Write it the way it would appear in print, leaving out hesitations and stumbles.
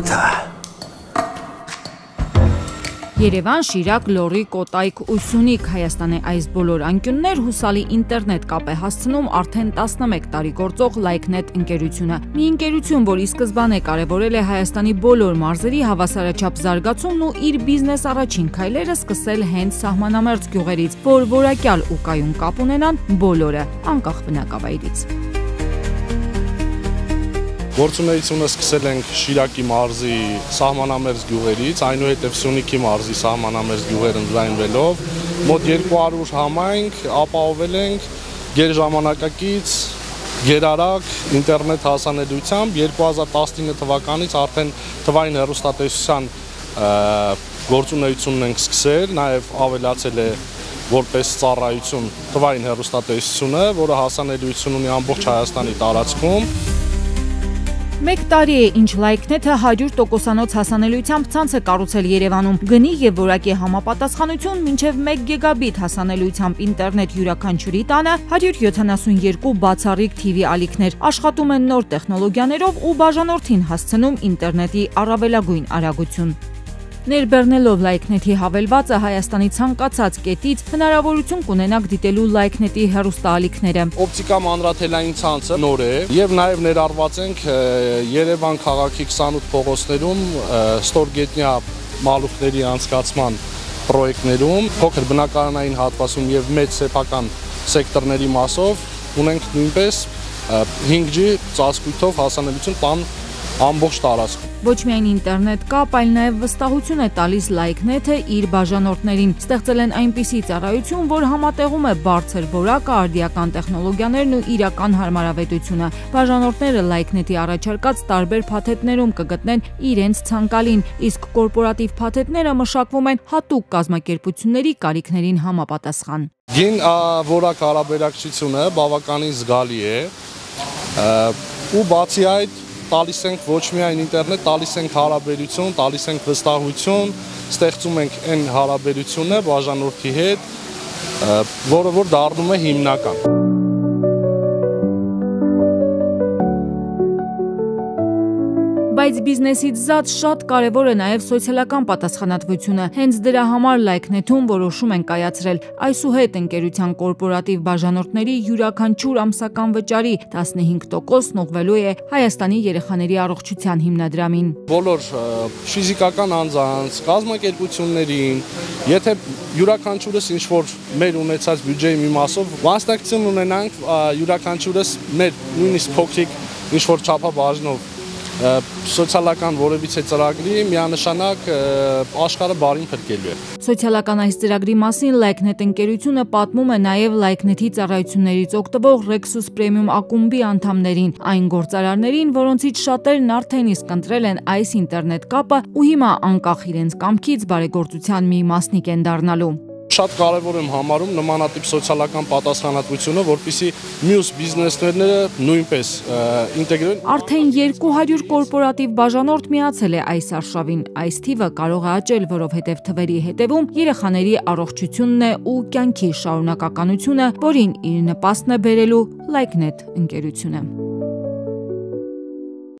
Կթա Երևան, Շիրակ, Լոռի, Կոտայք ու Սյունիք Հայաստանի այս բոլոր անկյուններ հուսալի ինտերնետ կապ է հասցնում արդեն 11 տարի գործող LikeNet ընկերությունը։ Մի ընկերություն, որ ի սկզբանե կարևորել է Հայաստանի բոլոր մարզերի հավասարաչափ զարգացումն ու իր բիզնես առաջին քայլերը սկսել հենց սահմանամերձ գյուղերից, որ որակյալ ու կայուն կապ ունենան բոլորը, անկախ բնակավայրից։ Գործունեությունը սկսել ենք Շիրակի մարզի սահմանամերձ գյուղերից, այնուհետև Սյունիքի մարզի սահմանամերձ գյուղեր ընդլայնվելով, մոտ 200 համայնք ապահովել ենք գերժամանակակից, գերարագ ինտերնետ հասանելիությամբ 2019 թվականից արդեն թվային հեռուստատեսության գործունեությունն ենք սկսել, նաև ավելացել է որպես ծառայություն թվային հեռուստատեսությունը, որը հասանելիություն ունի ամբողջ Հայաստանի տարածքում։ Մեկ տարի է, ինչ LikeNet-ը 100%-անոց հասանելիությամբ ցանց է կառուցել Երևանում։ Գնի եւ որակի համապատասխանություն մինչեւ 1 գիգաբիտ հասանելիությամբ ինտերնետ յուրաքանչյուրի տանը, 172 բացառիկ TV ալիքներ, աշխատում են նոր տեխնոլոգիաներով ու բաժանորդին հասցնում ինտերնետի առավելագույն արագություն։ Ներբեռնելով LikeNet-ի հավելվածը Հայաստանի ցանկացած կետից հնարավորություն կունենաք դիտելու LikeNet-ի հեռուստաալիքները։ Օպտիկա մանրաթելային ցանցը նոր է եւ նաեւ ներառված ենք Երևան քաղաքի 28 փողոցներում ստորգետնյա մալուխների անցկացման պրոյեկտներում, փոքր բնակարանային հատվածում եւ մեծ սեփական սեկտորների մասով ունենք նույնպես 5G ծածկույթով հասանելիություն տան ամբողջ տարածքում։ Ոչ միայն ինտերնետ կապ, այլ նաև վստահություն է տալիս LikeNet-ը իր բաժանորդներին։ Ստեղծել են այնպիսի ծառայություն, որ համատեղում է բարձր որակը, արդիական տեխնոլոգիաներն ու իրական հարմարավետությունը։ Բաժանորդները LikeNet-ի առաջարկած տարբեր փաթեթներում կգտնեն իրենց ցանկալին, իսկ կորպորատիվ փաթեթները մշակվում են հատուկ կազմակերպությունների կարիքներին համապատասխան։ Գին որակ հարաբերակցությունը բավականին զգալի է ու բացի այդ տալիս ենք ոչ միայն ինտերնետ, տալիս ենք հարաբերություն, տալիս ենք վստահություն, ստեղծում ենք այն հարաբերությունը բաժանորդի հետ, որը որ դառնում է հիմնական։ Բայց բիզնեսից զատ շատ կարևոր է նաև սոցիալական պատասխանատվությունը։ Հենց դրա համար LikeNet-ում որոշում են կայացրել այսուհետ ընկերության կորպորատիվ բաժանորդների յուրաքանչյուր ամսական վճարի 15%-ն ուղղվելու է Հայաստանի երեխաների առողջության հիմնադրամին։ Բոլոր ֆիզիկական անձանց, կազմակերպություններին, եթե յուրաքանչյուրս ինչ-որ մեր ունեցած բյուջեի մի մասով մասնակցություն ունենանք, յուրաքանչյուրս մեր նույնիսկ փոքրիկ ինչ-որ չափաբաժնով սոցիալական որևիցե ծրագրի միանշանակ աշխարհը բարին փրկելու է։ Սոցիալական այս ծրագրի մասին LikeNet ընկերությունը պատմում է նաև LikeNet-ի ծառայություններից օգտվող Rexus Premium ակումբի անդամներին, այն գործարարներին, որոնցից շատերն արդեն իսկ ընտրել են այս ինտերնետ կապը ու հիմա անկախ իրենց կամքից բարեգործության մի մասնիկ են դառնալու։ Շատ կարևոր եմ համարում նմանատիպ սոցիալական պատասխանատվությունը, որպեսզի մյուս բիզնեսները նույնպես ինտեգրեն։ Արդեն 200 կորպորատիվ բաժանորդ միացել է այս արշավին։ Այս թիվը կարող է աճել, որովհետև թվերի հետևում երեխաների առողջությունն է ու կյանքի շարունակականությունը, որին իր նպաստն է բերելու LikeNet ընկերությունը։